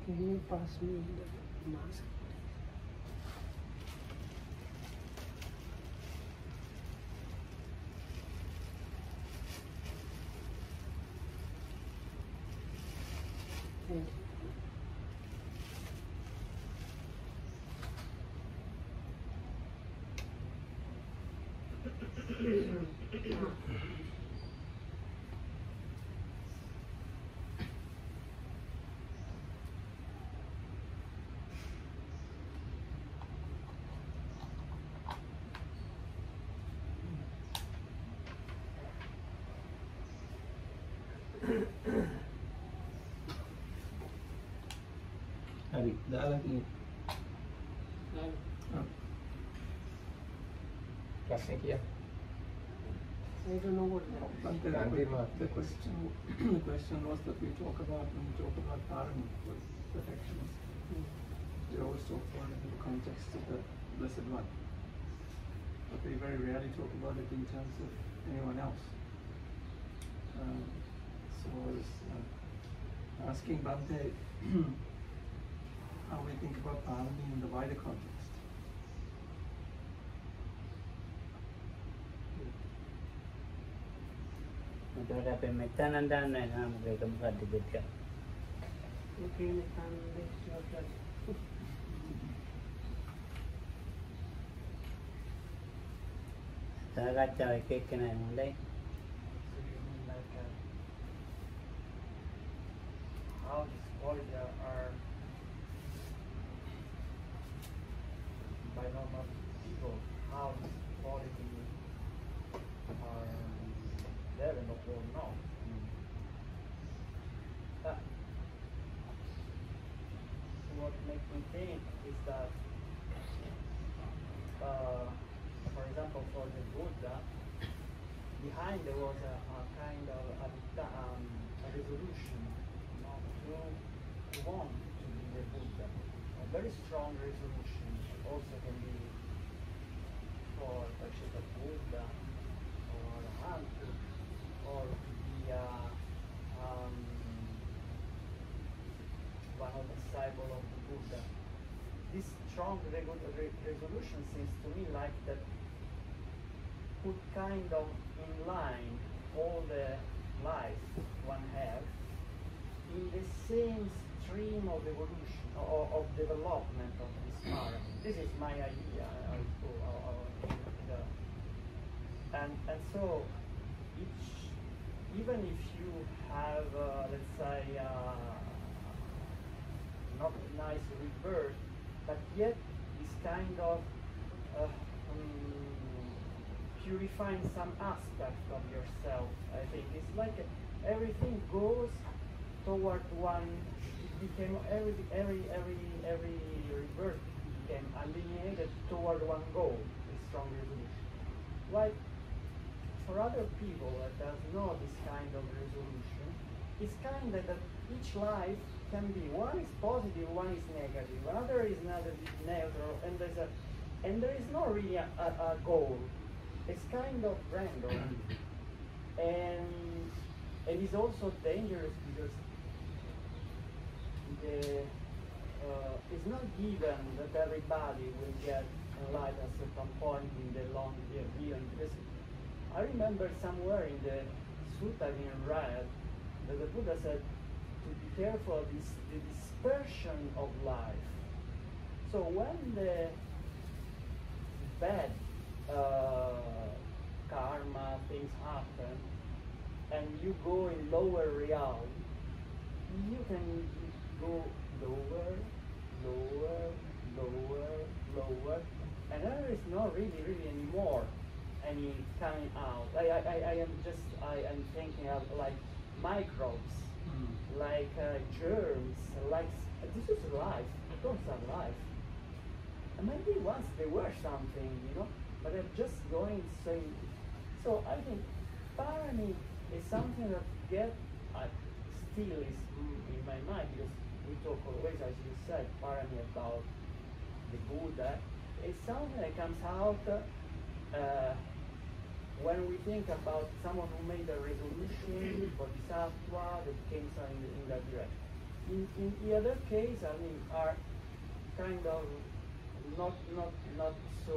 Can you pass me the mask? Thank you. හරි දාලා තියෙන්නේ. ප්‍රශ්නේ කිය. I don't know what the question was that we talk about when we talk about Paramita, perfections. We always talk about it in the context of the Blessed One. But we very rarely talk about it in terms of anyone else. So I was asking Bhante how we think about Paramita in the wider context. එතකොට අපේ මෙතන දන්නේ නැහැ මොකද මොකක්ද දෙක. Okay, Nikan, සාකච්ඡාව එක එක්කෙනා හොඳයි. How these qualities are by normal people, how these qualities are developed or not. What makes me think is that, for example, for the Buddha, behind there was a kind of a resolution, to want to be the Buddha. A very strong resolution also can be for a Buddha or a Hantu, or to be one of the disciples of the Buddha. This strong resolution seems to me like that could kind of in line all the life one has in the same stream of evolution or of development of this part. This is my idea. And so even if you have, let's say, not a nice rebirth, but yet this kind of purifying some aspect of yourself, I think. It's like everything goes toward one, it became every rebirth became alienated toward one goal, a strong resolution. Like for other people that does know this kind of resolution, it's kind of that each life can be, one is positive, one is negative, another is neutral, and there is not really a goal. It's kind of random, and it's also dangerous because it's not given that everybody will get enlightened at some point in the long year. Because I remember somewhere in the sutta in Raya that the Buddha said to be careful of the dispersion of life. So when the bad karma things happen and you go in lower realm, you can go lower, and there is not really anymore any coming out. I'm thinking of like microbes, like germs, like this is life. Those are life. And maybe once they were something, but they're just going same. So I think Paramita is something that still is in my mind, because we talk always, as you said, Paramita about the Buddha. It's something that comes out when we think about someone who made a resolution, bodhisattva, that came in that direction. in the other case, I mean, are kind of not so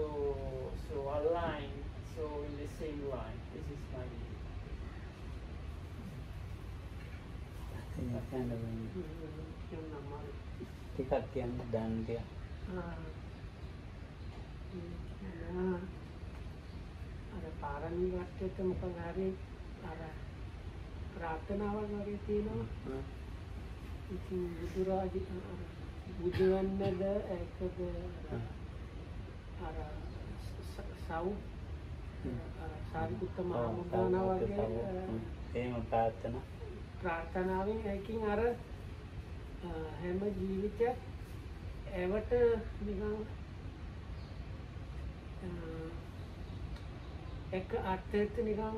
aligned, so in the same line. This is my view. ටිකක් කියන්න දාන්න තියා. අර පාරමී වටේට මොකද හරි අර ප්‍රාර්ථනාවක් වගේ තියෙනවා. ඉතින් බුදුරජ බුදු වෙන්නද ඒකද අර සව් අර සාරිපුත්ත මහමුදානා වගේ එහෙම ප්‍රාර්ථනා ප්‍රාර්ථනාවෙන් ඒකින් අර හැම ජීවිතයක් ඒවට නිකන් එක අර්ථයක නිකන්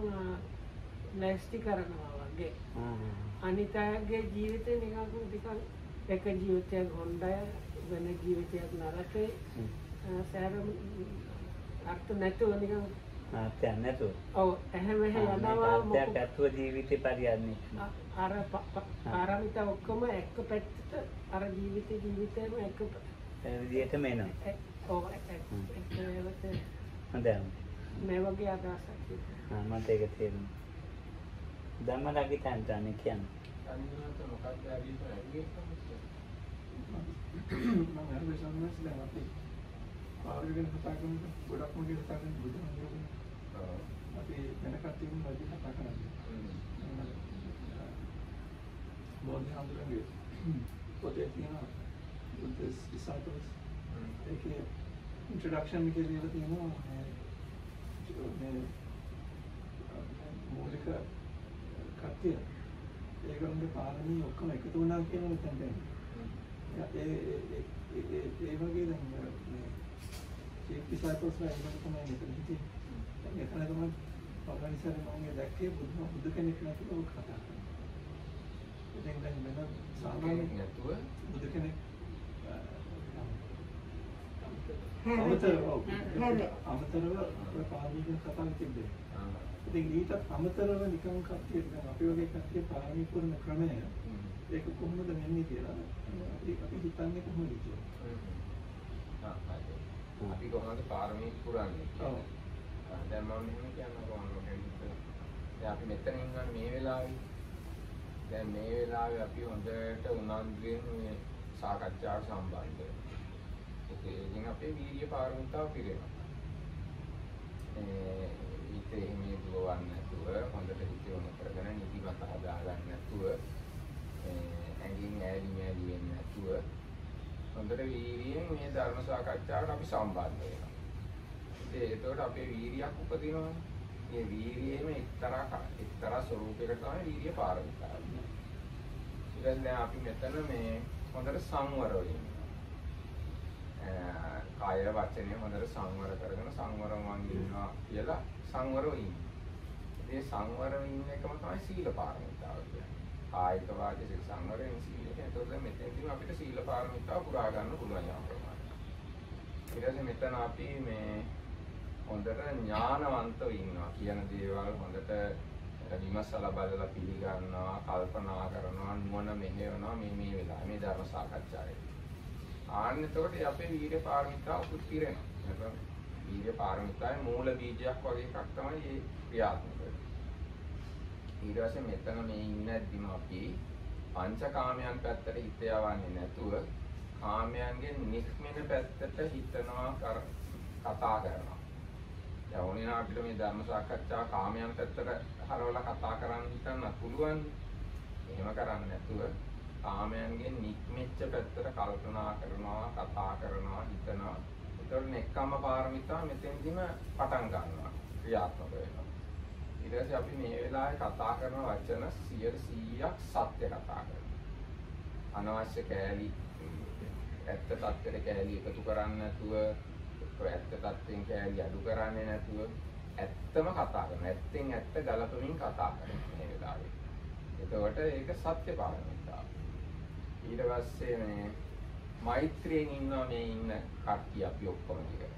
ලෑස්ති කරනවා වගේ. අනිත් අයගේ ජීවිතේ නිකන් එක ජීවිතයක් හොඳයි වෙන ජීවිතයක් නරකයි. සෑම අර්ථ නැතුව නිකන් අර්ථයක් නැතුව. ඔව් එහෙම යනවා අර්ථයක් ඇතුව ජීවිතේ පරියන්නේ. අර පාරමිත ඔක්කොම එක පැත්තට අර ජීවිතේම එක විදියටම එනවා. ඔව් ඒකට හොඳයි. මේ වගේ අදහසක් තියෙනවා. මට ඒක තේරෙනවා. ධම්මලගේ තන්ත්‍රානේ කියන්නේ. අනිවාර්යයෙන්ම මොකක්ද හරි කරන්නේ මම අර සම්මත දැන් අපි පාරගෙන කතා කරනකොට ගොඩක් මොකද කතා කරන්නේ බුදුහාමුදුරුවෝ. අපි වෙන කටින් වැඩි කතා කරන්නේ. බුදුහාමුදුරුවෝ පොතේ තියෙනවා Buddha's disciples. ඒකේ introduction එකේ ලියලා තියෙනවා මේ මූලික කතිය ඒගොල්ලන්ගේ පාරමී ඔක්කොම එකතු වුණා කියන එක තමයි. ඒ වගේ දැන් මේ chief disciples ලා එහෙම තමයි මෙතන හිටියේ. එතන තමයි පළවෙනි සැරේ මම දැක්කේ බුදු කෙනෙක් නැතුව කතා කරනවා. ඉතින් දැන් වෙන සාමාන්‍ය නැතුව බුදු කෙනෙක් අමතරව පාරමී ගැන කතා තිබ්බේ. ඉතින් ඊට අමතරව නිකන් කට්ටිය නිකන් අපි වගේ කට්ටිය පාරමී පුරන ක්‍රමය ඒක කොහොමද වෙන්නේ කියලා අපි හිතන්නේ කොහොමද කියලා. අපි කොහොමද පාරමී පුරන්නේ? ඔව්. දැන් මම මෙහෙම කියන්න කොහොමද කියන්නේ? දැන් අපි මෙතන ඉන්නවා මේ වෙලාවේ. දැන් මේ වෙලාවේ අපි හොඳට උනන්දුවෙන් මේ සාකච්ඡාවට සම්බන්ධ. ඒකෙන් අපේ වීර්ය පාරමිතාව පිරෙනවා. හිතේ මේ දුවවන්න නැතුව හොඳට හිත යොමු කරගෙන නිදිමත හදාගන්න නැතුව ඇඟින් ඈලි මෑලි වෙන්නේ නැතුව හොඳට වීර්යයෙන් මේ ධර්ම සාකච්ඡාවට අපි සම්බන්ධ වෙනවා. ඒකට අපේ වීර්යයක් උපදිනවා. මේ වීර්යයේම එක්තරා ස්වરૂපයකට තමයි වීර්ය පාරමිතාව. ඊට දැන් අපි මෙතන මේ හොඳට සංවරව ඉන්නවා. කාය වචනය හොඳට සංවර කරගෙන සංවරව ඉන්නවා කියලා සංවරව ඉන්නේ. මේ සංවරව ඉන්න එකම තමයි සීල පාරමිතාව කියන්නේ. කායික වාචික සංවරයෙන් සීලය. ඒතකොට මෙතෙන්දී අපිට සීල පාරමිතාව පුරා ගන්න පුළුවන් යම් ප්‍රමාණයක්. ඊට පස්සේ මෙතන අපි මේ හොඳට ඥානවන්තව ඉන්නවා කියන දේවල් හොඳට විමසලා බලලා පිළිගන්නවා, කල්පනා කරනවා, නුවණ මෙහෙවනවා මේ වෙලාවේ මේ ධර්ම සාකච්ඡාවේ. ආන්න එතකොට අපේ වීර්ය පාරමිතාව උත්තිරෙනවා. නැත්නම් වීර්ය පාරමිතාවේ මූල බීජයක් වගේ එකක් තමයි මේ ක්‍රියාත්මක වෙන්නේ. ඊට පස්සේ මෙතන මේ ඉන්නද්දිම අපි පංචකාමයන් පැත්තට හිත යවන්නේ නැතුව කාමයන්ගෙන් නික්මෙන පැත්තට හිතනවා කතා කරනවා. දැන් ඕනිනා අපිට මේ ධර්ම සාකච්ඡා කාමයන් පැත්තට හරවලා කතා කරන්න හිතන්න පුළුවන්. එහෙම කරන්නේ නැතුව කාමයන්ගෙන් නික්මෙච්ච පැත්තට කල්පනා කරනවා, කතා කරනවා, හිතනවා. ඒතකොට නෙක්ඛම්ම පාරමිතාව මෙතෙන්දිම පටන් ගන්නවා, ක්‍රියාත්මක වෙනවා. ඊට පස්සේ අපි මේ වෙලාවේ කතා කරන වචන 100%ක් සත්‍ය කතා කරනවා. අනවශ්‍ය කෑලි ඇත්ත තත්ත්වෙට කෑලි එකතු කරන්නේ නැතුව, ඇත්ත තත්ත්වෙන් කෑලි අඩු කරන්නේ නැතුව ඇත්තම කතා කරනවා. ඇත්තෙන් ඇත්ත ගලපමින් කතා කරනවා මේ වෙලාවේ. එතකොට ඒක සත්‍ය පාරමිතාව. ඊට පස්සේ මේ මෛත්‍රියෙන් ඉන්නවා මේ ඉන්න කට්ටිය අපි ඔක්කොම ටික.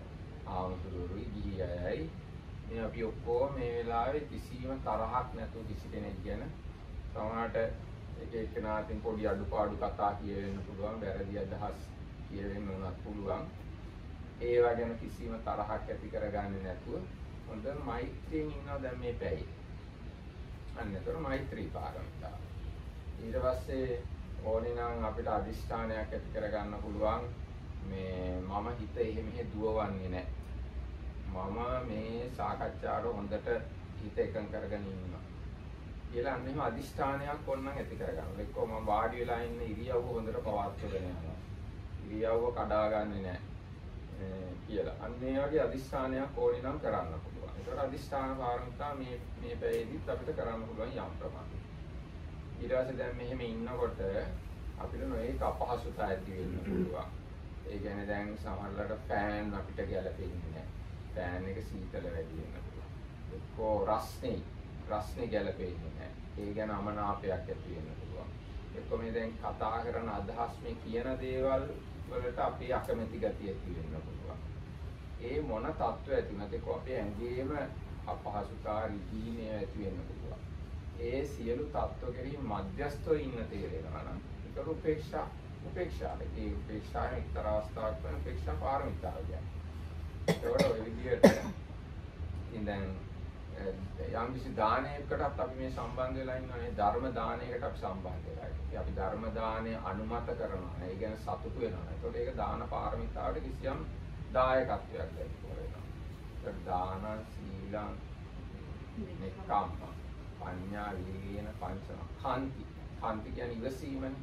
ආමතුරුයි ගිහි අයයි මේ අපි ඔක්කොම මේ වෙලාවේ කිසිම තරහක් නැතුව කිසි කෙනෙක් ගැන සමහරට එක එක්කෙනාටින් පොඩි අඩුපාඩු කතා කියවෙන්න පුළුවන්, වැරදි අදහස් කියවෙන්න උනත් පුළුවන්. ඒවා ගැන කිසිම තරහක් ඇති කරගන්නේ නැතුව හොඳ මෛත්‍රියෙන් ඉන්නවා දැන් මේ පැයේ. අන්න ඒතර මෛත්‍රී පාරමිතාව. ඊට පස්සේ ඕනේ නම් අපිට අදිෂ්ඨානයක් ඇති කරගන්න පුළුවන් මේ මම හිත එහෙ මෙහෙ දුවවන්නේ නැහැ. මම මේ සාකච්ඡාවට හොඳට හිත එකඟ කරගෙන ඉන්නවා. කියලා අන්න එහෙම අදිෂ්ඨානයක් ඕනනම් ඇති කරගන්න. එක්කෝ මම වාඩි වෙලා ඉන්න ඉරියව්ව හොඳට පවත්වගෙන යනවා. ඉරියව්ව කඩාගන්නේ නැහැ. කියලා. අන්න ඒ වගේ අදිෂ්ඨානයක් ඕනේ නම් කරන්න පුළුවන්. ඒකට අදිෂ්ඨාන පාරමිතා මේ පැයේදීත් අපිට කරන්න පුළුවන් යම් ප්‍රමාණයක්. ඊට පස්සේ දැන් මෙහෙම ඉන්නකොට අපිට නොඑක අපහසුතා ඇති වෙන්න පුළුවන්. ඒ කියන්නේ දැන් සමහරවිට ෆෑන් අපිට ගැලපෙන්නේ නැහැ. ෆෑන් එක සීතල වැඩි වෙන්න පුළුවන්. එක්කෝ රස්නේ ගැලපෙන්නේ නැහැ. ඒ ගැන අමනාපයක් ඇති වෙන්න පුළුවන්. එක්කෝ මේ දැන් කතා කරන අදහස් මේ කියන දේවල් වලට අපි අකමැති ගතිය ඇති වෙන්න පුළුවන්. ඒ මොන තත්ත්වයක් ඇති නැත එක්කෝ අපේ ඇඟේම අපහසුතා රිදීමේ ඇති වෙන්න පුළුවන්. ඒ සියලු තත්ත්ව කෙරෙහි මධ්‍යස්ථව ඉන්න තේරෙනවා නම් ඒක උපේක්ෂාව. ඒ උපේක්ෂාවේ එක්තරා අවස්ථාවක් වෙන උපේක්ෂා පාරමිතාව කියන්නේ. ඒකට ඔය විදිහට ඉතින් දැන් යම් කිසි දානයකටත් අපි මේ සම්බන්ධ වෙලා ඉන්නවානේ ධර්ම දානයකට අපි සම්බන්ධ වෙලා ඉන්නේ. අපි ධර්ම දානය අනුමත කරනවා. ඒ කියන්නේ සතුටු වෙනවා. ඒකට ඒක දාන පාරමිතාවට කිසියම් දායකත්වයක් ලැබෙනවා. ඒක දාන සීලං නික්කම්ම පඤ්ඤා වීර්යන පංචම කාන්ති කියන්නේ ඉවසීමනේ.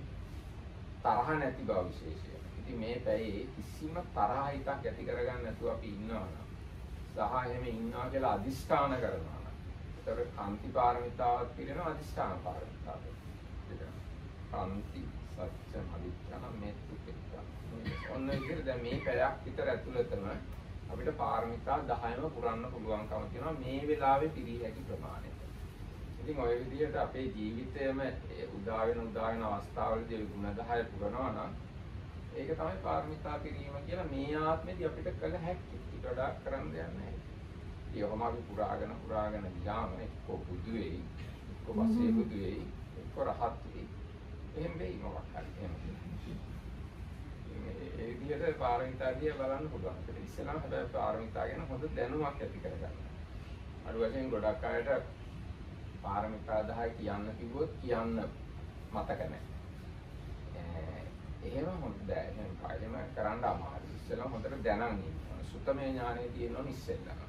තරහ නැති බව විශේෂය. ඉතින් මේ පැයේ කිසිම තරහ හිතක් ඇති කරගන්න නැතුව අපි ඉන්නවා නම් සහ එහෙම ඉන්නවා කියලා අදිෂ්ඨාන කරනවා නම් ඒතර කාන්ති පාරමිතාවක් පිළිනවා අදිෂ්ඨාන පාරමිතාව. කාන්ති සත්‍ය මදිච්ඡන මෙත්තු පිට්ඨ. ඔන්න ඉතින් දැන් මේ පැයක් විතර ඇතුළතම අපිට පාරමිතා 10ම පුරන්න පුළුවන්කම තියෙනවා මේ වෙලාවේ පිළිය හැකි ප්‍රමාණයට. ඉතින් ඔය විදිහට අපේ ජීවිතයේම උදා වෙන අවස්ථාවලදී ගුණ 10 පුරනවා නම් ඒක තමයි පාරමිතා පිරීම කියලා මේ ආත්මෙදී අපිට කළ හැකි. ඊට වඩා කරන්න දෙයක් නැහැ. ඒකම අපි පුරාගෙන ගියාම එක්ක බුදු වෙයි, එක්ක පස්සේ බුදු වෙයි, එක්ක රහත් වෙයි. එහෙම වෙයි මොකක් හරි එහෙම. ඒ විදිහට පාරමිතාදිය බලන්න පුළුවන්. ඒක ඉස්සෙල්ලාම හැබැයි පාරමිතා ගැන හොඳ දැනුමක් ඇති කරගන්න. අඩු වශයෙන් ගොඩක් අයට පාරමිතා 10 කියන්න කිව්වොත් කියන්න මතක නැහැ. එහෙම හොඳ එහෙම කරන්න අමාරුයි. ඉස්සෙල්ලා හොඳට දැනගන්න ඕන. සුත්තමේ ඥානෙ තියෙනවනේ ඉස්සෙල්ලා.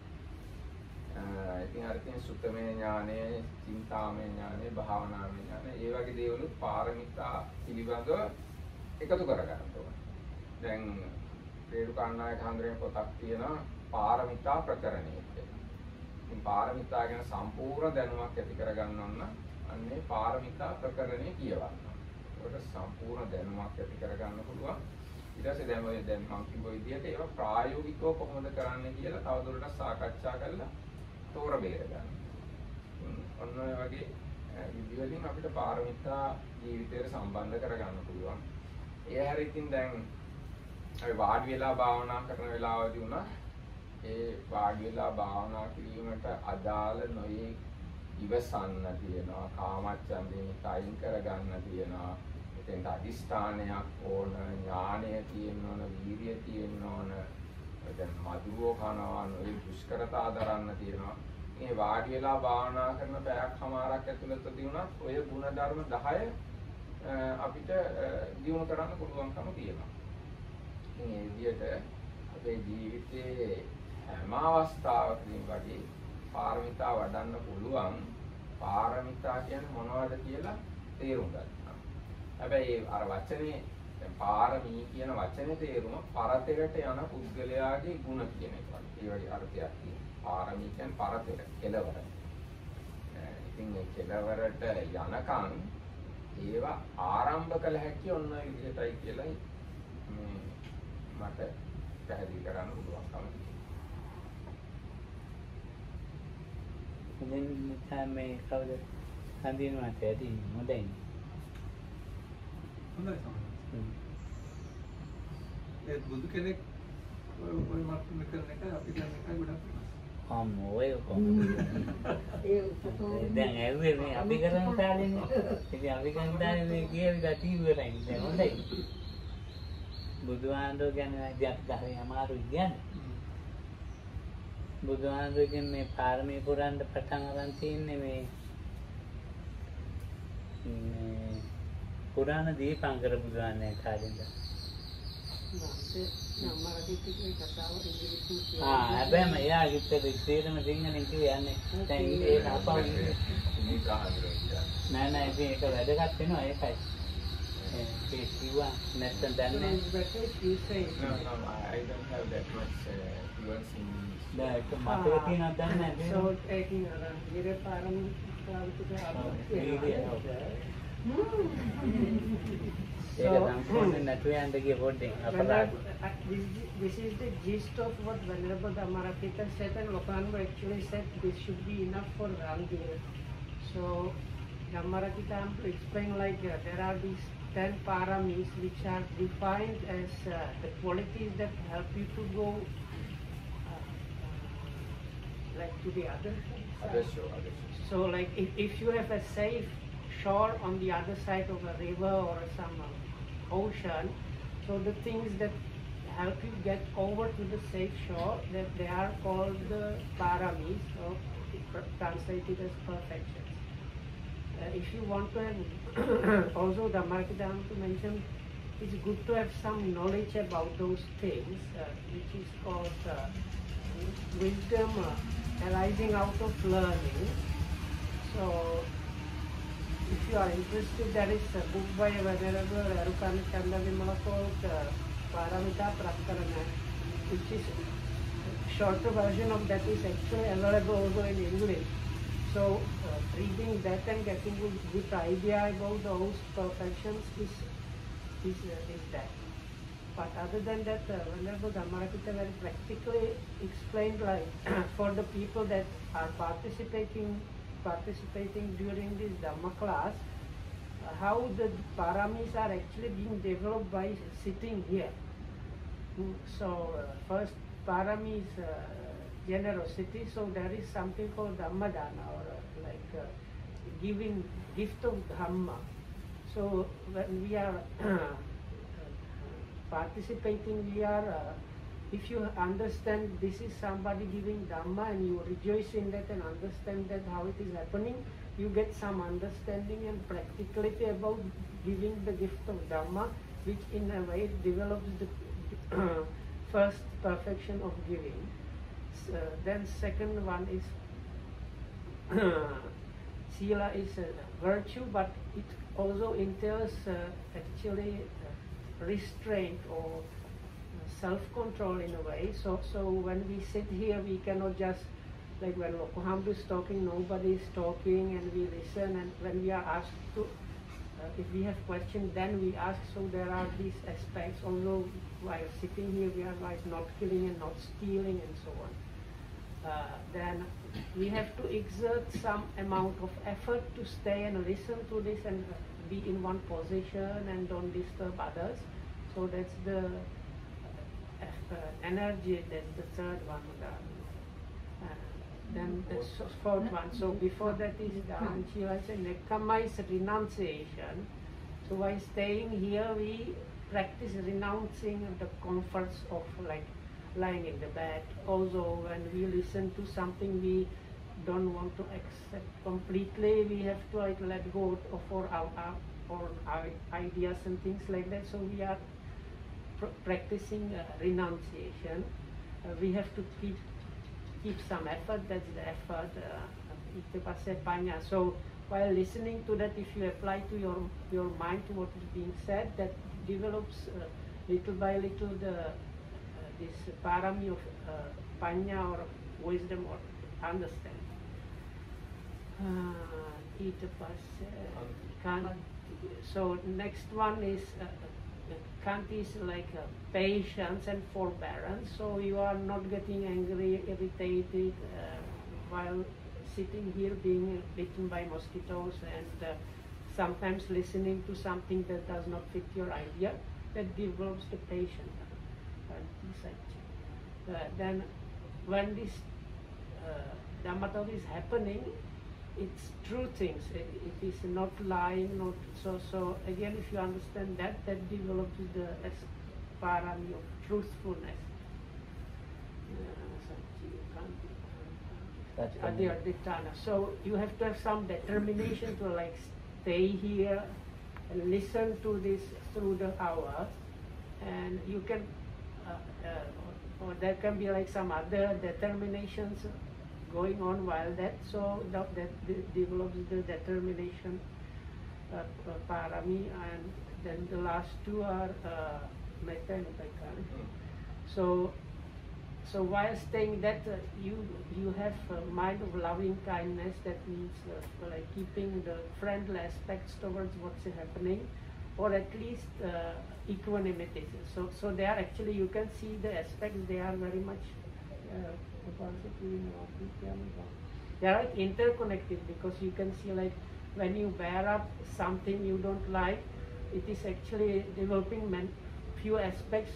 ඉතින් අර තියෙන සුත්තමේ ඥානෙ, චින්තාමේ ඥානෙ, භාවනාමේ ඥානෙ, ඒ වගේ දේවල් පාරමිතා පිළිබඳව එකතු කරගන්න ඕන. දැන් රේරුකාණ්ණායක හඳුරෙන් පොතක් තියෙනවා පාරමිතා ප්‍රකරණය කියලා. ඉතින් පාරමිතා ගැන සම්පූර්ණ දැනුමක් ඇති කරගන්න ඕන නම් අන්නේ පාරමිතා ප්‍රකරණය කියවන්න. ඒකට සම්පූර්ණ දැනුමක් ඇති කරගන්න පුළුවන්. ඊට පස්සේ දැන් මම කිව්ව විදිහට ඒවා ප්‍රායෝගිකව කොහොමද කරන්නේ කියලා තවදුරටත් සාකච්ඡා කරලා තෝර බේර ගන්න. ඔන්න ඔය වගේ විදිහකින් අපිට පාරමිතා ජීවිතයට සම්බන්ධ කරගන්න පුළුවන්. ඒ හැරින් දැන් අපි වාඩි වෙලා භාවනා කරන වෙලාවදී උනා ඒ වාඩි වෙලා භාවනා කිරීමට අදාළ නොයේ ඉවසන්න තියෙනවා, කාමච්ඡන්දයෙන් තයින් කරගන්න තියෙනවා. එතෙන්ට අදිෂ්ඨානයක් ඕන, ඥානය තියෙන්න ඕන, වීර්යය තියෙන්න ඕන. දැන් මధుරෝ කනවා නොයේ දුෂ්කරතා දරන්න තියෙනවා. මේ වාඩි වෙලා භාවනා කරන පැයක් ඇතුළතදී උනත් ඔය ගුණ ධර්ම 10 අපිට දියුණු කරන්න පුළුවන්කම තියෙනවා. ඉතින් මේ විදිහට අපේ ජීවිතයේ හැම අවස්ථාවකදීම වගේ පාරමිතා වඩන්න පුළුවන්. පාරමිතා කියන්නේ මොනවද කියලා තේරුම් ගන්න. හැබැයි අර වචනේ දැන් පාරමී කියන වචනේ තේරුම පරතරට යන පුද්ගලයාගේ ගුණ කියන එක. ඒ වගේ අර්ථයක් තියෙනවා. පාරමී කියන්නේ පරතර, කෙලවර. ඉතින් මේ කෙලවරට යනකම් ඒවා ආරම්භ කළ හැකි ඔන්න ඔය විදිහටයි කියලා මේ මට පැහැදිලි කරන්න පුළුවන්කම තියෙනවා. දැන් මේ කවුද හඳිනවට ඇති මොඩෙන් හොඳයි තමයි. ඒ බුදු කෙනෙක් ඔය මට්ටම කරන එක අපි දැන් එකයි ගොඩක් වෙනස්. ඔය දැන් ඇහුවේ මේ අපි කරන තාලෙනේ. ඉතින් අපි කරන තාලේ මේ කියලා ඉවරයි. දැන් හොඳයි. බුදුහාමුදුරුවෝ කියන්නේ අපි ගහේ අමාරුයි කියන්නේ. බුදුහාමුදුරුවෝ මේ පාරමී පුරන්න පටන් අරන් තින්නේ මේ පුරාණ දීපංකර බුදුහාමේ කාලෙද. හැබැයිම එයා කිව්වේ ඉස්සෙල්ලාම සිංහලෙන් කියන්නේ දැන් ඒක අපව නෑ ඒක වැදගත් වෙනවා ඒකයි. ඒ කිව්වා නැත්නම් දන්නේ No, I don't have that much fluency in English. ඒක මතක තියෙනවද දන්නේ නැහැ. So taking gire this is the gist of what Venerable Dhammarakita said, and Lokananda actually said this should be enough for Rangir. So Dhammarakita explained like there are these 10 paramis which are defined as the qualities that help you to go like to the other side. So like if you have a safe shore on the other side of a river or some ocean, so the things that help you get over to the safe shore, that they are called the paramis, or translated as perfections. If you want to have also Dhammarakita to mention, it's good to have some knowledge about those things, which is called wisdom arising out of learning. So if you are interested, there is a book by Venerable Arukana Vimala called Paramita Prakarana, which is a shorter version of that is actually available also in English. So reading that and getting a good idea about those perfections is that. But other than that, Venerable Dhammarakita very practically explained, like for the people that are participating during this Dhamma class, how the paramis are actually being developed by sitting here. So first parami is generosity, so there is something called Dhammadana, or like giving gift of Dhamma. So when we are participating, we are if you understand this is somebody giving Dhamma and you rejoice in that and understand that how it is happening, you get some understanding and practicality about giving the gift of Dhamma, which in a way develops the first perfection of giving. Then second one is Sila is a virtue, but it also entails actually restraint or self-control in a way. So when we sit here, we cannot just, like when Lokohamdu is talking, nobody is talking, and we listen, and when we are asked to, if we have questions, then we ask. So there are these aspects, although while sitting here, we are like not killing and not stealing and so on. Then we have to exert some amount of effort to stay and listen to this and be in one position and don't disturb others. So that's the energy, that's the third one. Then the fourth one. So before that is the Anchila said Nekama is renunciation. So while staying here, we practice renouncing the comforts of like lying in the bed. Also, when we listen to something we don't want to accept completely, we have to like let go of our ideas and things like that. So we are practicing renunciation. We have to keep some effort. That's the effort. So while listening to that, if you apply to your mind to what is being said, that develops little by little this parami of panya or wisdom or understanding. So next one is Kanti is like patience and forbearance. So you are not getting angry, irritated while sitting here being bitten by mosquitoes and sometimes listening to something that does not fit your idea. That develops the patience. Then when this Dhamma talk is happening, it's true things. It is not lying, not so. Again, if you understand that, that develops the parami of truthfulness. So you have to have some determination to like stay here and listen to this through the hour, and you can, or there can be like some other determinations going on while that, so that develops the determination parami, and then the last two are metta and upekkha. So while staying that, you have a mind of loving kindness. That means like keeping the friendly aspects towards what's happening, or at least equanimity. So they are actually, you can see the aspects. They are very much they are like interconnected, because you can see like when you bear up something you don't like, it is actually developing few aspects,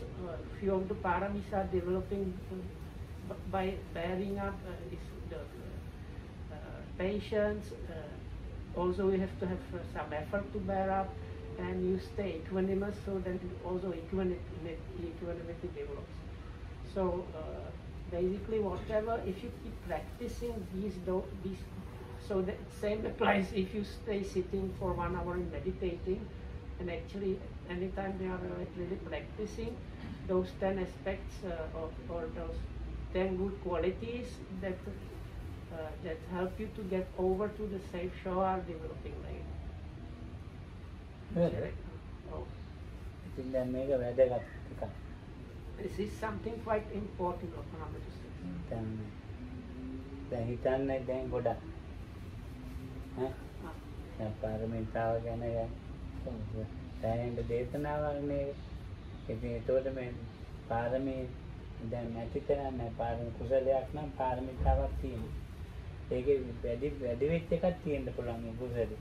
few of the paramis are developing by bearing up, is the patience. Also you have to have some effort to bear up, and you stay equanimous, so then also equanimity develops. So basically whatever, if you keep practicing these, so the same applies if you stay sitting for 1 hour and meditating, and actually anytime they are like really practicing those 10 aspects or those 10 good qualities that help you to get over to the safe shore are developing like. Oh. This is something quite important of Paramita දැන් දේශනාවක් නේ. ඉතින් ඒතකොට මේ පාරමී දැන් නැති කරන්නේ පාරමී කුසලයක් නම් පාරමිතාවක් තියෙනවා. ඒකේ වැඩි වෙච්ච එකක් තියෙන්න පුළුවන් මේ කුසලෙ.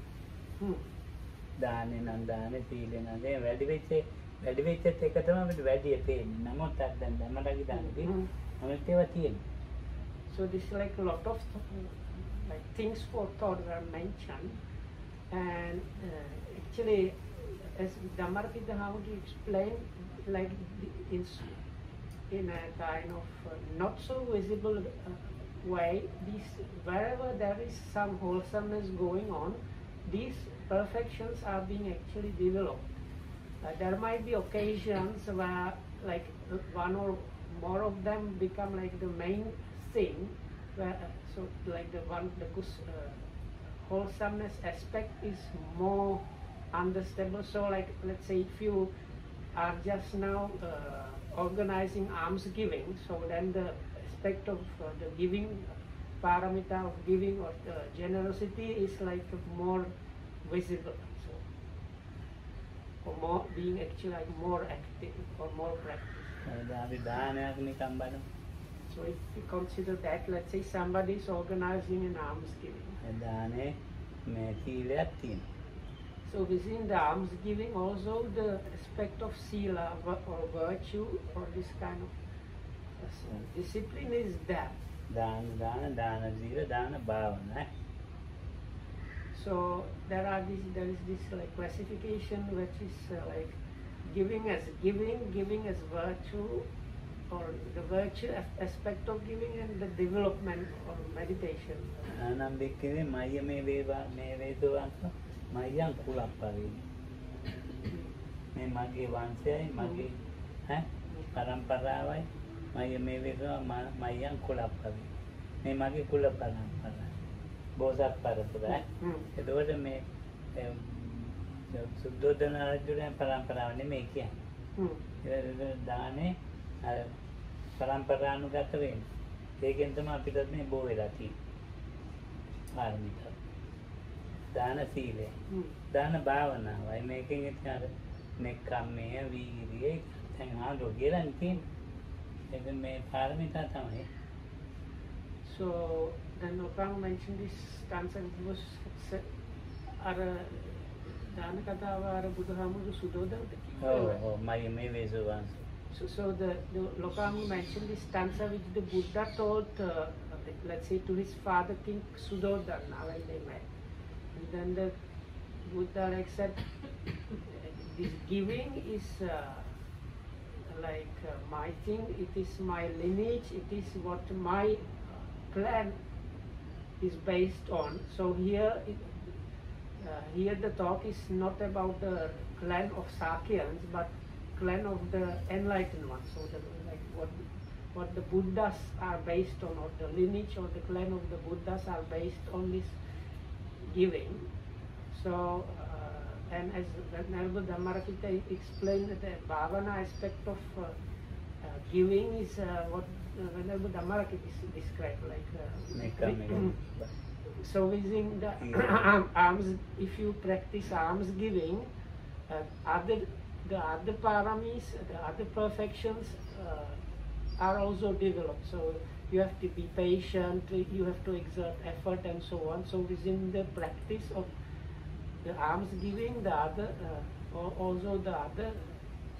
දානේ නම් දානේ, සීලේ නම් ඒ වැඩි වෙච්ච එක තමයි අපිට වැඩි පේන්නේ. නමුත් දැන් ධම්මලගේ දානේදී අනිත් ඒවා තියෙනවා. So this is like a lot of like things for thought were mentioned, and actually as Dhammarapita, how to explain, like in a kind of not so visible way, wherever there is some wholesomeness going on, these perfections are being actually developed. There might be occasions where like one or more of them become like the main thing, where so like the wholesomeness aspect is more understandable. So like let's say if you are just now organizing alms giving, so then the aspect of the giving, paramita of giving or the generosity is like more visible, so or more being actually like more active or more practice. So if you consider that, let's say somebody is organizing an alms giving. So within the alms giving also the aspect of sila or virtue or this kind of discipline is there. So there is this like classification which is like giving as virtue, or the virtue aspect of giving, and the development or meditation. Mayang kulapari. Me magi wansai, magi paramparawai, magi mevega mayang kulapari. Me magi kulaparampara. Bosat parapura. Itu me Suddhodana Rajulan paramparawa නෙමෙයි කියන්නේ. දානේ පරම්පරානුගත වෙන්නේ. ඒකෙන් තමයි අපිට මේ බෝ වෙලා තියෙන්නේ. පාරමිතා. දාන සීලය. දාන භාවනාවයි මේකෙන් ඉතින් නෙක්ඛම්මය, වීර්යය, දැන් ආදෝ කියලා තියෙන්නේ. ඒක මේ පාරමිතා තමයි. So then Lokang mentioned this stanza, it was දාන කතාව අර බුදුහාමුදුරු සුදෝදනට කිව්වා. So the Lokang mentioned this stanza which the Buddha told let's say to his father King Sudodana when they met. And then the Buddha like said, this giving is my thing, it is my lineage, it is what my clan is based on. So here the talk is not about the clan of Sakyans, but clan of the enlightened ones. So what the Buddhas are based on, or the lineage or the clan of the Buddhas are based on this giving. So and as Venerable Dhammarakita explained, the bhavana aspect of giving is what Venerable Dhammarakita described, so within the alms, if you practice alms giving, the other paramis, the other perfections are also developed. So you have to be patient, you have to exert effort and so on. So within the practice of the alms giving, the other also the other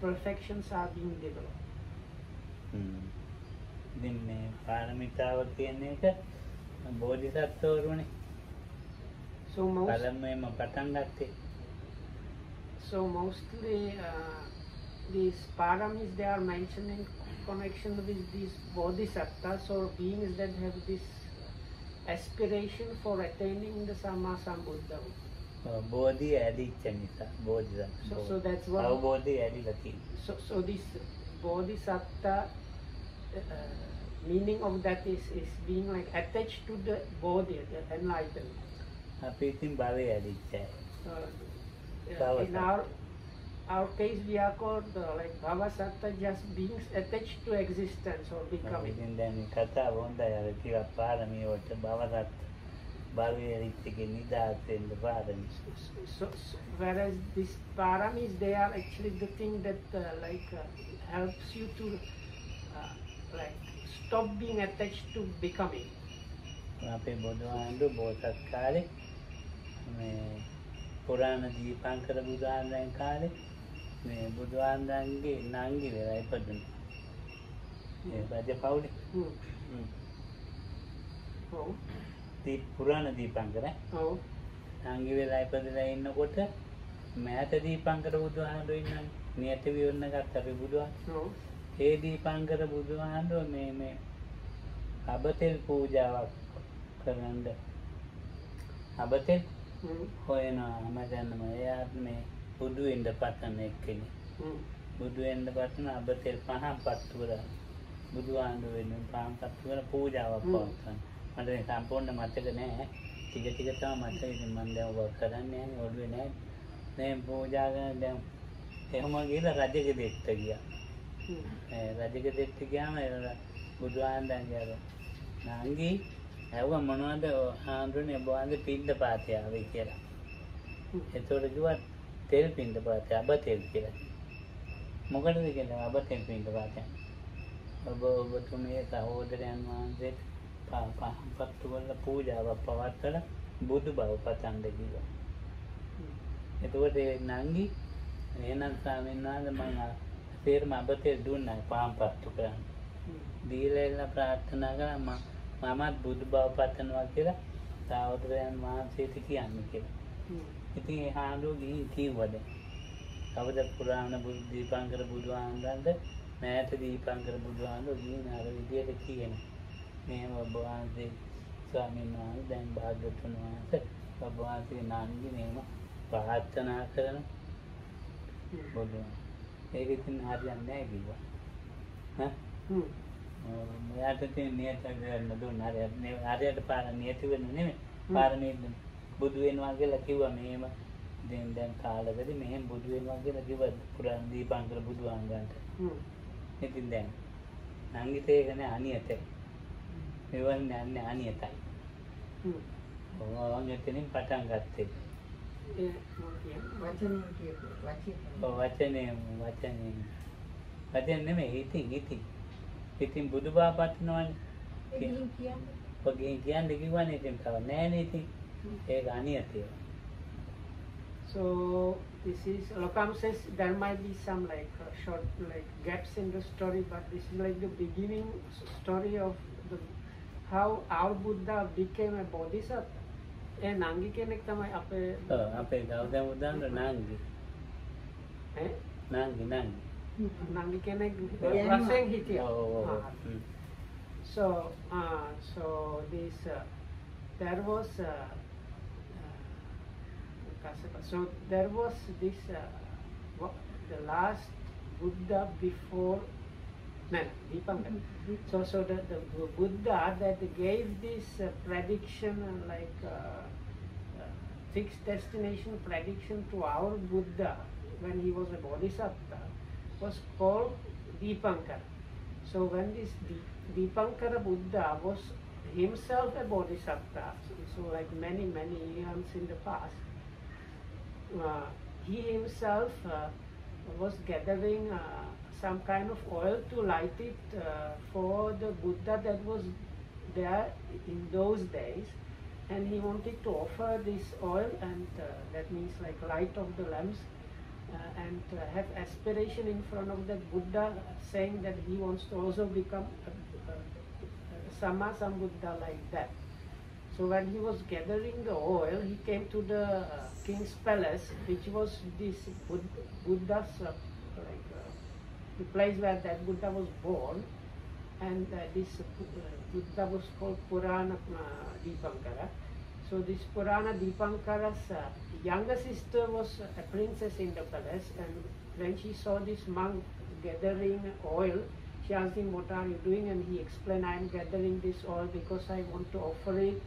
perfections are being developed. Paramita කියන එක බෝධිසත්වවරුනේ. So පළමුවෙන්ම පටන් ගත්තේ. So mostly these paramis, they are mentioned in connection with these bodhisattvas or beings that have this aspiration for attaining the Samma Sambuddha. බෝධි ඇදිච්ච නිසා බෝධිසත්ව. So that's what. අවබෝධය ඇදිලා තියෙනවා. So this bodhisattva meaning of that is being like attached to the bodhi, the enlightenment. අපි ඉතින් භවය ඇදිච්චයි. In our case, we are called like Bhavasattva, just beings attached to existence or becoming. ඉතින් දැන් කතාව හොඳයි අර කිව්වා පාරමී වලට භවසත්ත්ව භවය ඇදිච්චකේ නිදාස් වෙන්න පාරමී. So whereas these paramis, they are actually the thing that helps you to stop being attached to becoming. අපේ බුදුහාමුදුරු බෝසත් කාලේ මේ පුරාණ දීපංකර බුදුහාමුදුරන් කාලේ මේ බුදුහාමුදුරන්ගේ නංගි වෙලා ඉපදුණා. ඒ රජ පවුලේ. පුරාණ දීපංකර නංගි වෙලා ඉපදලා ඉන්නකොට මෑත දීපංකර බුදුහාමුදුරු ඉන්නන්නේ. නියත විවරණ ගත්ත අපේ බුදුහාමුදුරු. ඒ දීපංකර බුදුහාමුදුරු මේ අබතෙල් පූජාවක් කරන්න අබතෙල් හොයනවා හැමදැනම. එයාත් මේ බුදු වෙන්න පතන එක්කෙනෙක්. බුදු වෙන්න පතන අබතෙල් පහන් පත්තු කරලා බුදුහාමුදුරු වෙනුවෙන් පහන් පත්තු කරලා පූජාවක් පවත්වනවා. මට මේ සම්පූර්ණ මතක නැහැ. ටික ටික තමයි මතක. ඉතින් මම දැන් ඔබ කරන්නේ නැහැ ඔළුවේ නැහැ. මේ පූජා කරන දැන් එහෙම ගිහලා රජගේ දෙට්ට ගියා. රජගේ දෙට්ට ගියාම බුදුහාමුදුරන්ගේ නංගි ඇහුවා මොනවද හාමුදුරනේ ඔබ වහන්සේ පින්ඩ පාතේ ආවේ කියලා. ඒතකොට කිව්වා තෙල් පින්ඩ පාතේ අබ තෙල් කියලා. මොකටද කියලා අබ තෙල් පින්ඩ පාතේ. ඔබතුමේ සහෝදරයන් වහන්සේට පත්තු කරලා පූජාවක් පවත්වලා බුදු බව පතන්න කිව්වා. ඒතකොට ඒ නංගි එහෙනම් ස්වාමීන් වහන්සේ මම තේරම අබ තෙල් දුන්නා පහන් පත්තු කරන්න. දීලා ප්‍රාර්ථනා කරා මමත් බුදු බව පතනවා කියලා සහෝදරයන් වහන්සේට කියන්න කියලා. ඉතින් ඒ හාමුදුරුවෝ ගිහින් කිව්වා දැන්. කවද පුරාණ දීපංකර බුදුහාමුදුරන්ට මෑත දීපංකර බුදුහාමුදුරුවෝ ගිහින් අර විදියට කියන. මෙහෙම ඔබ වහන්සේ ස්වාමීන් වහන්සේ දැන් භාග්‍යවතුන් වහන්සේ ඔබ වහන්සේ නංගි මෙහෙම ප්‍රාර්ථනා කරන බුදුන්. ඒක ඉතින් හරියන්නේ නැහැ කිව්වා. මෙයාට තියෙන නියත කරන්න දුන්නා. හරියට පාර නියත වෙන්න නෙමෙයි. පාරමී බුදු වෙනවා කියලා කිව්වා මෙහෙම. දැන් කාලෙකදී මෙහෙම බුදු වෙනවා කියලා කිව්වා පුරාණ දීපංකර බුදුහාමුදුරන්ට. ඉතින් දැන් නංගිට ඒක නෑ අනියතයි. ඒවන් නෑ අනියතයි. ඔව් එතනින් පටන් ගත්තේ. වචනේ නෙමෙයි හිතින්. ඉතින් බුදු බව පතනවනේ. ඔගෙන් කියන්නේ කිව්වනේ ඉතින් තව නෑනේ ඉතින්. ඒක අනියතය. So this is Lokam says there might be some short gaps in the story, but this is like the beginning story of how our Buddha became a bodhisattva. Nangi kenek tamai ape Gautama Buddha Nangi. Nangi kenek raseng hitiya. So this there was this the last Buddha before Dipankara. So the Buddha that gave this prediction fixed destination prediction to our Buddha when he was a bodhisattva was called Dipankara. So when this Dipankara Buddha was himself a bodhisattva, so like many eons in the past, he himself was gathering some kind of oil to light it for the Buddha that was there in those days, and he wanted to offer this oil, and that means like light of the lamps, and have aspiration in front of that Buddha, saying that he wants to also become a Sambuddha like that. So when he was gathering the oil, he came to the king's palace, which was this Buddha's the place where that Buddha was born, and this Buddha was called Purana Dipankara. So this Purana Dipankara's younger sister was a princess in the palace, and when she saw this monk gathering oil, she asked him, "What are you doing?" And he explained, "I am gathering this oil because I want to offer it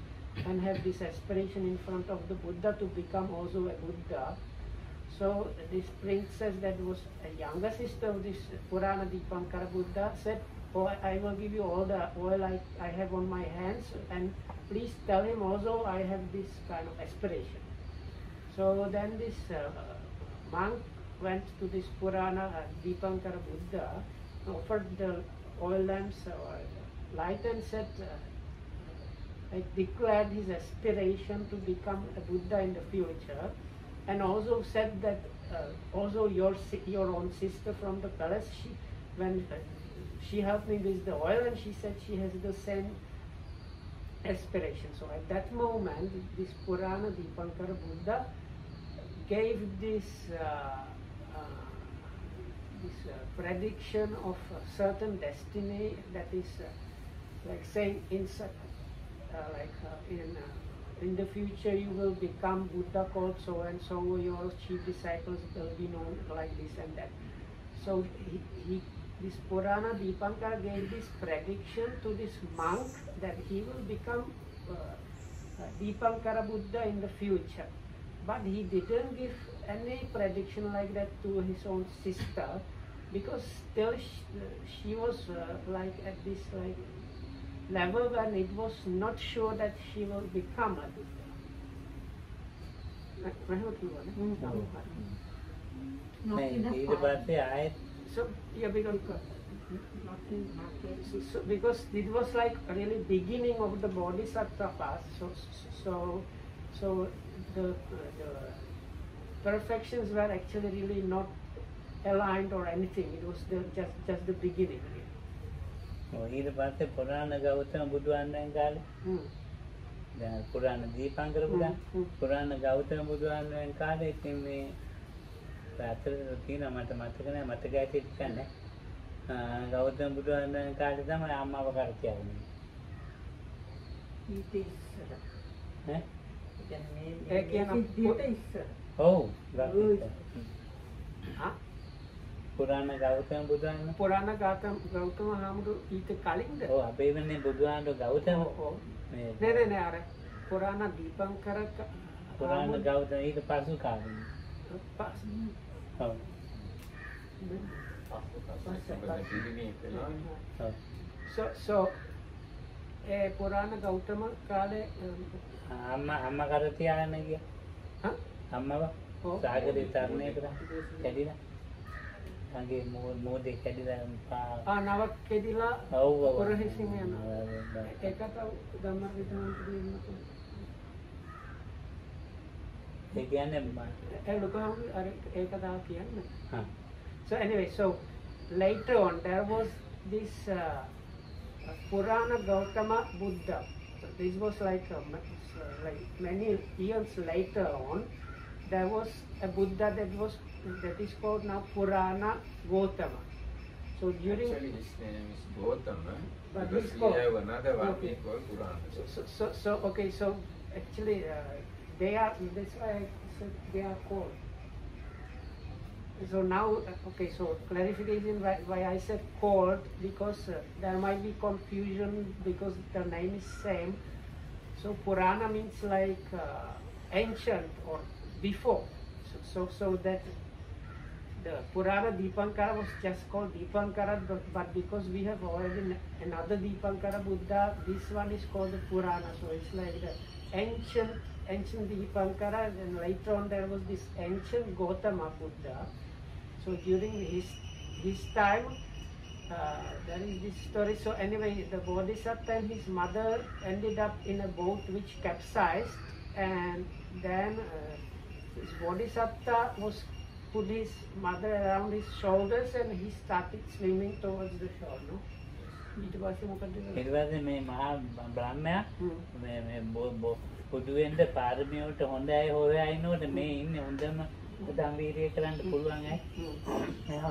and have this aspiration in front of the Buddha to become also a Buddha." So this princess that was a younger sister of this Purana Dipankara Buddha said, "Oh, I will give you all the oil I have on my hands, and please tell him also I have this kind of aspiration." So then this monk went to this Purana Dipankara Buddha, offered the oil lamps light, and said, I declared his aspiration to become a Buddha in the future, and also said that also your own sister from the palace, she helped me with the oil, and she said she has the same aspiration. So at that moment, this Purana Dipankara Buddha gave this prediction of a certain destiny, that is like saying in the future you will become Buddha called so and so, your chief disciples will be known like this and that. So this Purana Dipankara gave this prediction to this monk that he will become Dipankara Buddha in the future. But he didn't give any prediction like that to his own sister, because still she was at this level when it was not sure that she will become a Buddha. So yeah, because it was like really beginning of the Bodhisattva path. So the perfections were actually really not aligned or anything. It was just the beginning. ඊට පස්සේ පුරාණ ගෞතම බුදුන් කාලේ දැන් පුරාණ දීපංකර බුදුන් පුරාණ ගෞතම බුදුන් කාලේ ඉතින් මේ රාත්‍රියේ තියෙන මට මතක නැහැ මතක ඇටිත් කියන්නේ ගෞතම බුදුන් කාලේ තමයි අම්මාව කරතියන්නේ ඊට ඉස්සර ඈ ඒ කියන්නේ ඉස්සර ඔව් Purana Gautama Buddha. Purana Gautama Hamdu ඊට කලින්ද? ඔව් අපේ වෙන්නේ බුදුහාමුදුර ගෞතම. නෑ අර Purana Dipankara Purana Gautama ඊට පසු කාලේ. ඔව්. So Purana Gautama කාලේ අම්මා කර තියාගෙන ගියා. හා? අම්මව සාගරේ තරණය කරා. කැඩිලා. Angge mode kadila nawak kedila korahisiin yana ekata Dhamma විධාන පිළිවෙලට ඒ කියන්නේ ලොකු අර ඒක තමයි කියන්නේ. So anyway, so later on there was this Purana Gautama Buddha. So this was like many years later on. There was a Buddha that is called now Purana Gautama. So during actually his name is Gautama, but because he's we called, have another one okay. called Purana. So okay, so actually they are, that's why I said they are called. So now, okay, so clarification why I said called, because there might be confusion because the name is same. So Purana means like ancient or before. So that the Purana Dipankara was just called Dipankara, but because we have already another Dipankara Buddha, this one is called the Purana. So it's like the ancient Dipankara, and later on there was this ancient Gautama Buddha. So during his time, there is this story. So anyway, the Bodhisattva and his mother ended up in a boat which capsized, and then this Bodhisattva was put his mother around his shoulders and he started swimming towards the shore, no? It was මේ මහා බ්‍රහ්මයා මේ පුදුවෙන්ද පාරමියට හොඳ අය හොයා ඉන්නකොට මේ ඉන්නේ හොඳම දම්වීරිය කරන්න පුළුවන් අය. මම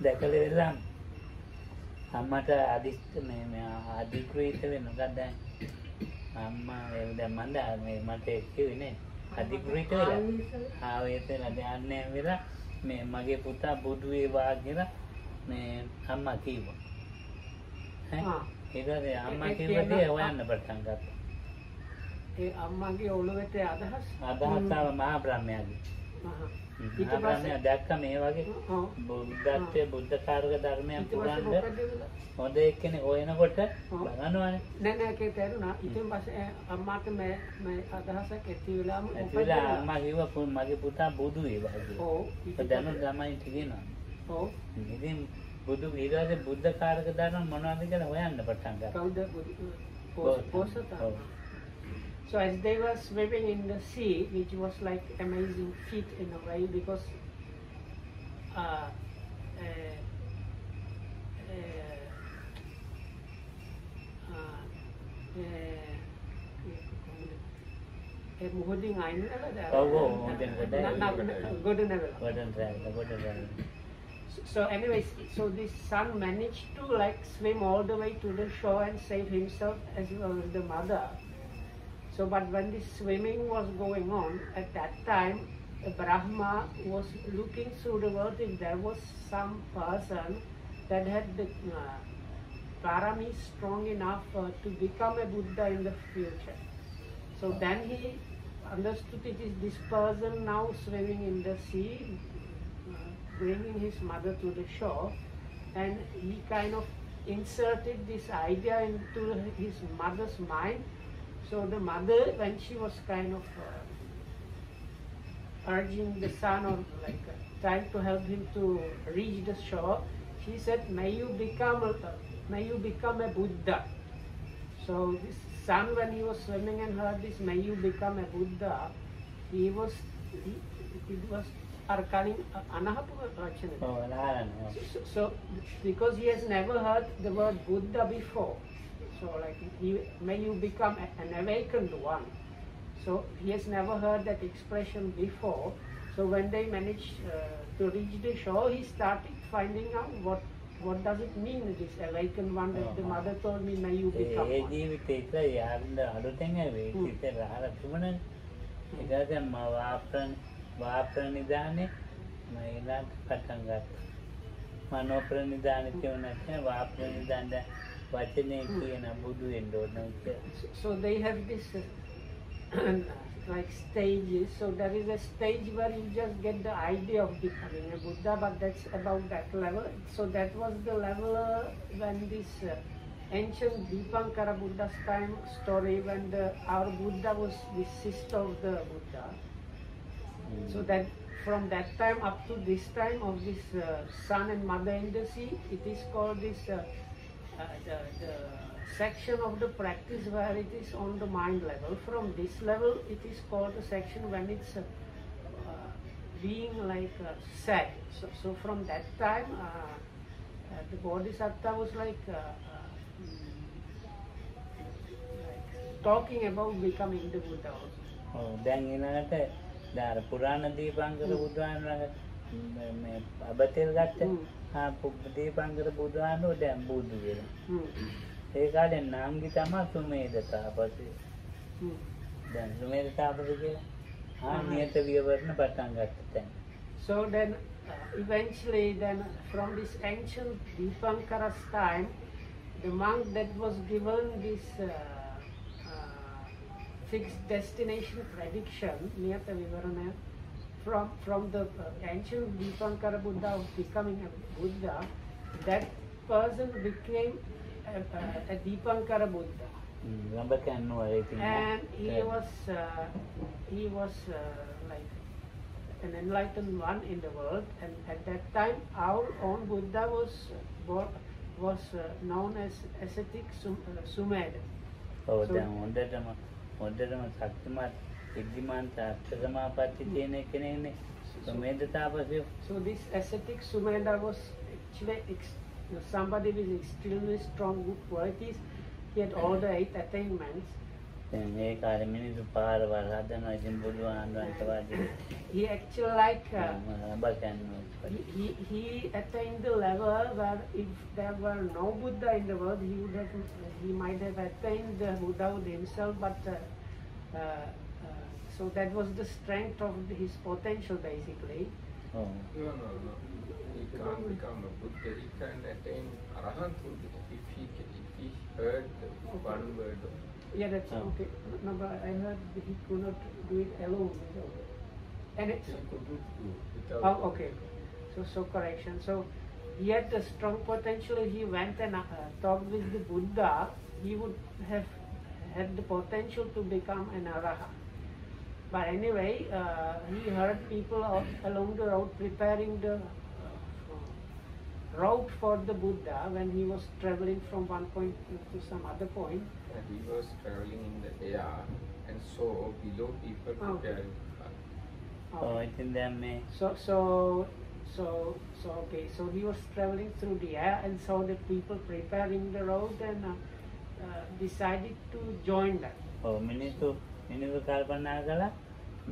දැකලා වෙලා අම්මට මේ අධිග්‍රහිත වෙන මොකක්ද අම්මා දැන් මම මට කිව්වේ නේ අධිග්‍රහිත වෙලා ආවෙතලා දැනන්නේ වෙලා මේ මගේ පුතා බුදු වේවා කියලා මේ අම්මා කිව්වා. ඊට පස්සේ අම්මා කිව්වදී හොයන්න පටන් ගත්තා. ඒ අම්මාගේ ඔළුවට අදහස් ආව මහා බ්‍රහ්මයාගේ. ඊට පස්සේ දැක්ක මේ වගේ බුද්ධත්වයේ බුද්ධකාරක ධර්මයන් පුරන්න හොඳ එක්කෙනෙක් හොයනකොට බලනවානේ. නෑ ඒක තේරුණා. ඊටෙන් පස්සේ අම්මාට මේ අදහසක් ඇති වෙලාම අම්මා කිව්වා මගේ පුතා බුදු වේවා කියලා. ඔව්. ඒක දැනුත් ළමයි කියනවා. ඔව්. ඉතින් බුදු ඊළඟ බුද්ධකාරක ධර්ම මොනවද කියලා හොයන්න පටන් ගත්තා. කවුද පොසතා? So as they were swimming in the sea, which was like amazing feat in a way, because so anyways, so this son managed to like swim all the way to the shore and save himself as well as the mother. So, but when this swimming was going on, at that time, Brahma was looking through the world if there was some person that had the parami strong enough to become a Buddha in the future. So then he understood it is this person now swimming in the sea, bringing his mother to the shore, and he kind of inserted this idea into his mother's mind. So the mother, when she was kind of urging the son or like trying to help him to reach the shore, she said, may you become a Buddha. So this son, when he was swimming and heard this, may you become a Buddha, it was Arkaning Anahatu. So because he has never heard the word Buddha before. So like, may you become an awakened one. So he has never heard that expression before. So when they managed to reach the shore, he started finding out what does it mean, this awakened one that the mother told me, may you become one. So they have this like stages. So there is a stage where you just get the idea of becoming a Buddha, but that's about that level. So that was the level when this ancient Dipankara Buddha's time story, when our Buddha was the sister of the Buddha. So that from that time up to this time of this son and mother in the sea, it is called this the section of the practice where it is on the mind level. From this level, it is called the section when it's being like sad. So from that time, the Bodhisattva was like talking about becoming the Buddha also. දැන් ඊළඟට දැන් පුරාණ දීපංකර බුදුහාමුදුරන් මේ අබතෙල් ගත්ත දීපංකර බුදුහාමුදුරෝ දැන් බුදු වෙලා. ඒ කාලේ නාම්ගි තමයි සුමේද තාපසේ. දැන් සුමේද තාපසේ කියලා නියත විවරණ පටන් ගත්තා. So then eventually then from this ancient Dipankara's time, the monk that was given this fixed destination prediction, Niyata Vivarana, from the ancient Dipankara Buddha of becoming a Buddha, that person became a Dipankara Buddha. And he was like an enlightened one in the world, and at that time our own Buddha was known as ascetic Sumedha. හොඳටම ශක්තිමත් ඉද්ධිමන්ත අර්ථසමාපatti තියෙන කෙනෙක්නේ Sumedha තාපසය. So this ascetic Sumedha was actually somebody with extremely strong good qualities. He had all the 8 attainments. දැන් ඒ කාලේ මිනිස්සු පාරවල් හදනවා ඉතින් බුදුහාමුදුරන්ට වාගේ. He actually like he attained the level where if there were no Buddha in the world, he might have attained the Buddhahood himself, but so that was the strength of his potential basically. No. He can't become a Buddha. He can attain Arahanthood if he heard one word. Yeah, that's okay. No, but I heard he could not do it alone. And it's okay. So correction. So he had the strong potential. He went and talked with the Buddha. He would have had the potential to become an Arahant. But anyway, he heard people along the road preparing the route for the Buddha when he was traveling from one point to some other point. He was traveling in the air and saw below people preparing. So he was traveling through the air and saw the people preparing the road and decided to join them. මිනිස්සු කල්පනා කළා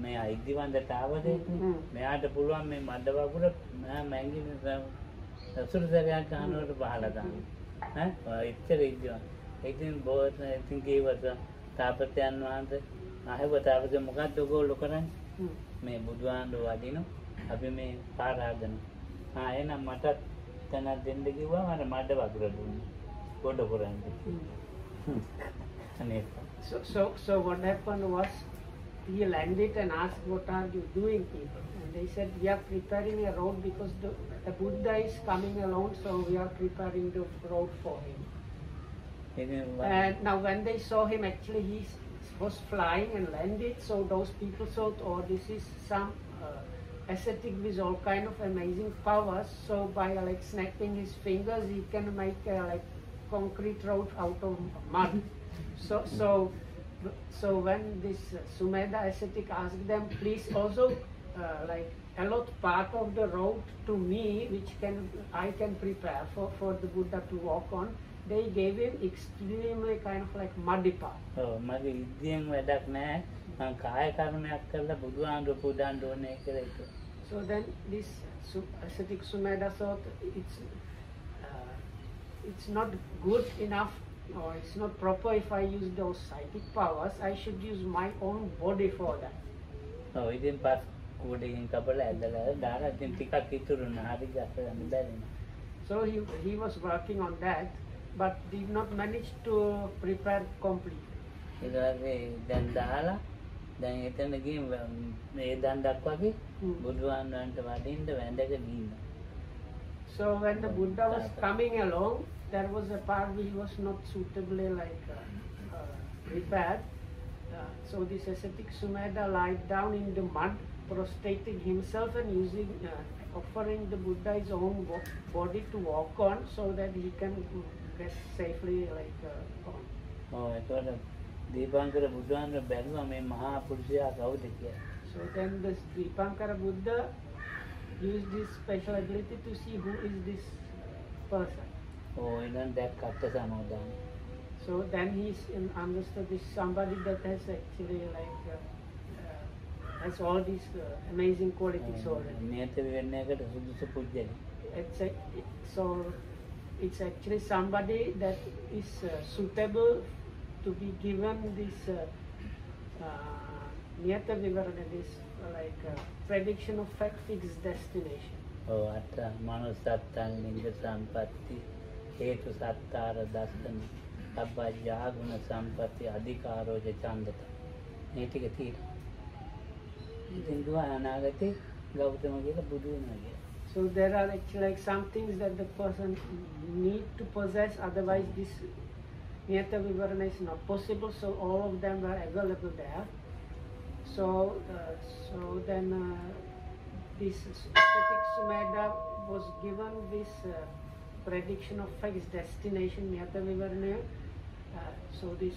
මේ ඉද්ධිවන්තට ආවදේ මෙයාට පුළුවන් මේ මඩ වගුර මැංගින සුරුසරයක් ගන්නවට පහලා දාන්න. එච්චර ඉද්ධිවන්ත. ඉතින් බොහොම ඉතින් කීවත තාපසයන් වහන්සේ ආහෙව තාපසය මොකක්ද ඔයගොල්ලෝ කරන්නේ? මේ බුදුහාමුදුරුවෝ වදිනු අපි මේ පාර හදනවා. එහෙනම් මටත් තැනක් දෙන්න කිව්වා මට මඩ වගුර දුන්නා. කොට කරන්නේ. So what happened was he landed and asked, "What are you doing, people?" And they said, "We are preparing a road because the Buddha is coming along, so we are preparing the road for him." And now when they saw him, actually he was flying and landed, so those people thought, "Oh, this is some ascetic with all kind of amazing powers, so by like snapping his fingers he can make like concrete road out of mud." So when this Sumedha ascetic asked them, "Please also like allot part of the road to me, which I can prepare for the Buddha to walk on," they gave him extremely kind of like muddy path. මගේ ඉද්ධියෙන් වැඩක් නැහැ. මම කාය කර්මයක් කරලා බුදුහාමුදුරුවෝ පුදාන්න ඕනේ කියලා හිතුවා. So then this ascetic Sumedha thought it's not good enough, or it's not proper if I use those psychic powers. I should use my own body for that. ඉතින් පස් කුඩකින් කපලා ඇදලා දාලා ඉතින් ටිකක් ඉතුරුනා හරි ගන්න බැරි. So he was working on that, but did not manage to prepare completely. දැන් දාලා දැන් එතන ගිහින් මේ දණ්ඩක් වගේ බුදුහාමුදුරන්ට වඩින්න වැඳගෙන ඉන්නවා. So when the Buddha was coming along, there was a part which was not suitably like prepared. So this ascetic Sumedha lied down in the mud, prostrating himself and offering the Buddha his own body to walk on, so that he can get safely like on. ඒකට දීපංකර බුදුහාමුදුරුවෝ බැලුවා මේ මහා පුරුෂයා කවුද කියලා. So then this Dipankara Buddha used this special ability to see who is this person. Oh, and that katta samadhan. So then he's understood this somebody that has actually like has all these amazing qualities already. So it's actually somebody that is suitable to be given this niyata vivarana, this like prediction of fixed destination. Oh, atta manusattang linga sampatti hetu sattara dasana abhajya guna sampatti adhikaroja chandata. මේ ටික තියෙනවා. ඉතින් දුව අනාගතේ ගෞතම කියලා බුදු වෙනවා කියලා. So there are actually like some things that the person need to possess, otherwise this niyata vivarana is not possible. So all of them were available there. So then this ascetic Sumedha was given this prediction of fixed destination, niyata vivarana. So this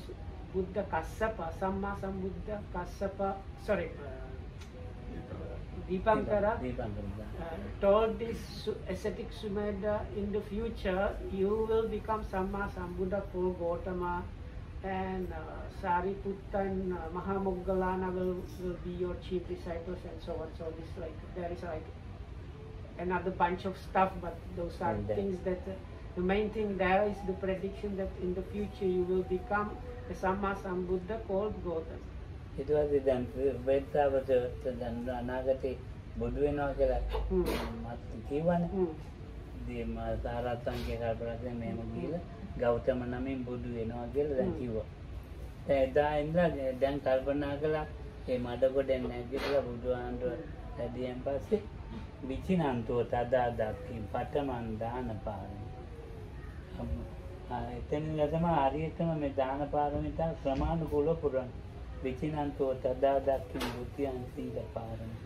Buddha Kassapa, Samma Sambuddha Kassapa, Dipankara told this ascetic Sumedha, in the future you will become Samma Sambuddha called Gautama, and Sariputta and Mahamoggallana will be your chief disciples and so on. So this there is like another bunch of stuff, but those are things that the main thing there is the prediction that in the future you will become a Samma Sambuddha called Gautama. It was then වෙද්දාවත දැන් අනාගතේ බුදු වෙනවා කියලා මත් කිව්වනේ. ඉතින් මා සාරාංශය කරපරාසේ මේම ගිහලා ගෞතම නමින් බුදු වෙනවා කියලා දැන් කිව්වා. එදා ඉඳලා දැන් කල්පනා කළා මේ මඩකොඩෙන් නැගිටලා බුදුහාමුදුරුවෝ ඇදියන් පස්සේ විචිනන්තෝ තදාදක්කි පඨමන් දාන පාරමී. එතනින් තමයි හරියටම මේ දාන පාරමිතා ක්‍රමානුකූලව පුරන. විචිනන්තෝ තදාදක්කි බුද්ධියන් සීල පාරමී.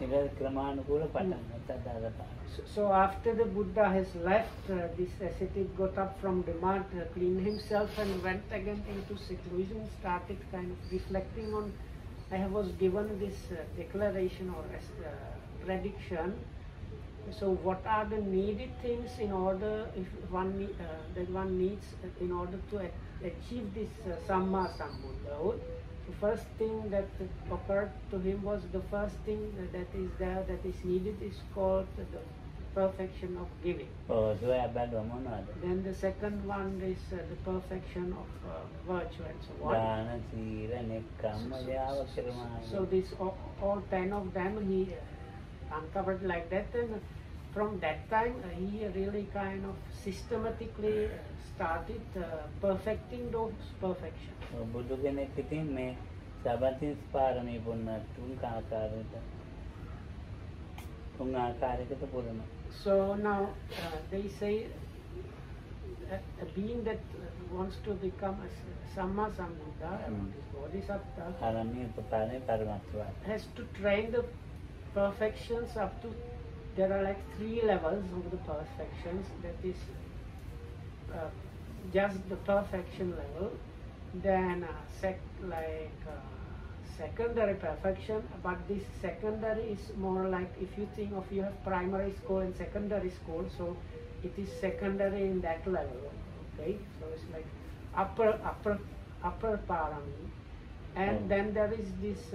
ඒක ක්‍රමානුකූල පටන් තදාද පාරමී. So after the Buddha has left, this ascetic got up from the mud, cleaned himself and went again into seclusion, started kind of reflecting on, I was given this declaration or prediction. So what are the needed things in order, if that one needs in order to achieve this Samma Sambuddhahood? The first thing that occurred to him was the first thing that is there, that is needed, is called the perfection of giving. Oh, so then the second one is the perfection of virtue and so on. So this all 10 of them he uncovered like that, and from that time he really kind of systematically started perfecting those perfections. So now they say a being that wants to become a Samma Sambuddha, Bodhisattva, has to train the perfections up to, there are like 3 levels of the perfections, that is just the perfection level, then secondary perfection, but this secondary is more like, if you think of, you have primary school and secondary school, so it is secondary in that level, okay? So it's like upper parami, and then there is this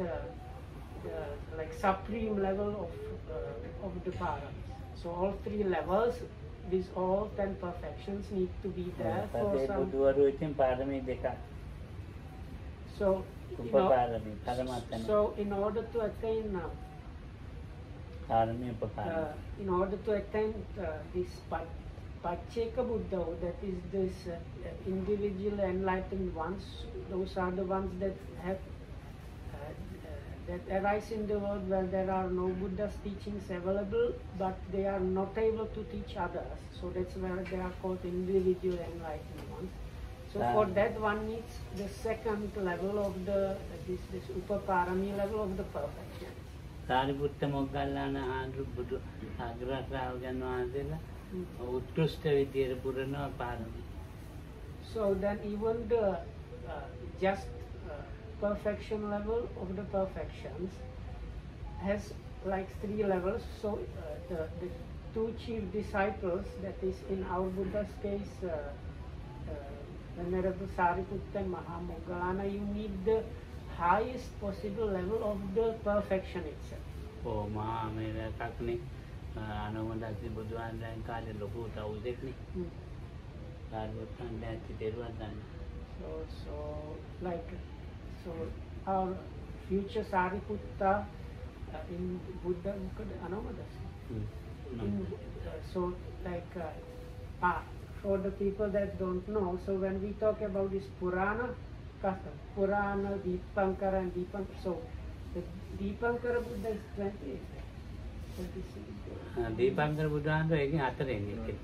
like supreme level of the paramis. So all 3 levels, these all 10 perfections need to be there for some. So so in order to attain this Pacceka Buddha, that is this individual enlightened ones, those are the ones that have that arise in the world where there are no Buddha's teachings available, but they are not able to teach others. So that's where they are called individual enlightened ones. So for that one needs the second level of the this Upaparami level of the perfection. Sariputta Moggallana Andru Buddha Agratraganwandela Utkushta Vidyara Purana Parami. So then even the just perfection level of the perfections has like 3 levels. So two chief disciples, that is in our Buddha's case, Venerable Sariputta and Mahamoggallana, you need the highest possible level of the perfection itself. Oh, Mahamira Kakni, Anamandasi Buddhavan Kali Lokuta Uzekni. So our future Sariputta in Buddha Anamadasi. For the people that don't know, so when we talk about this Purana, Dipankara and Dipankara, so the Dipankara Buddha is 28. Dipankara Buddha is 28.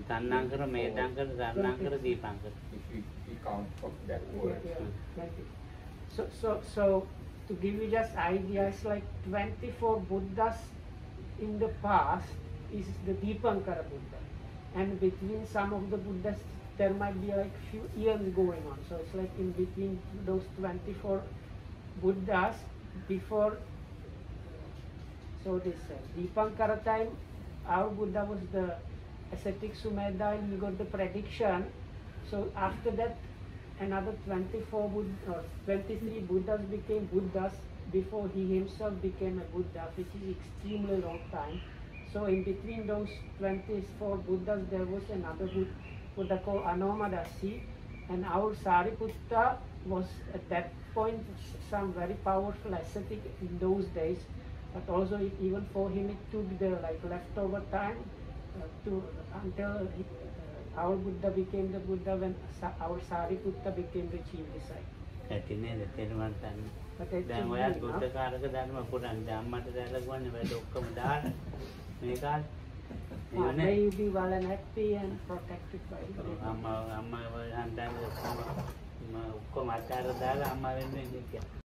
Tannankara, Medankara, Dharnankara, Dipankara. If you count from that word. So to give you just ideas, like 24 Buddhas in the past is the Dipankara Buddha. And between some of the Buddhas, there might be like few years going on. So it's like in between those 24 Buddhas, before, so this Dipankara time, our Buddha was the ascetic Sumedha, and we got the prediction. So after that, another 24 or 23 Buddhas became Buddhas before he himself became a Buddha, which is extremely long time. So in between those 24 Buddhas, there was another Buddha called Anomadasi, and our Sariputta was at that point some very powerful ascetic in those days. But also even for him it took the leftover time until our Buddha became the Buddha, when our Sariputta became the chief disciple. May you be well and happy and protected by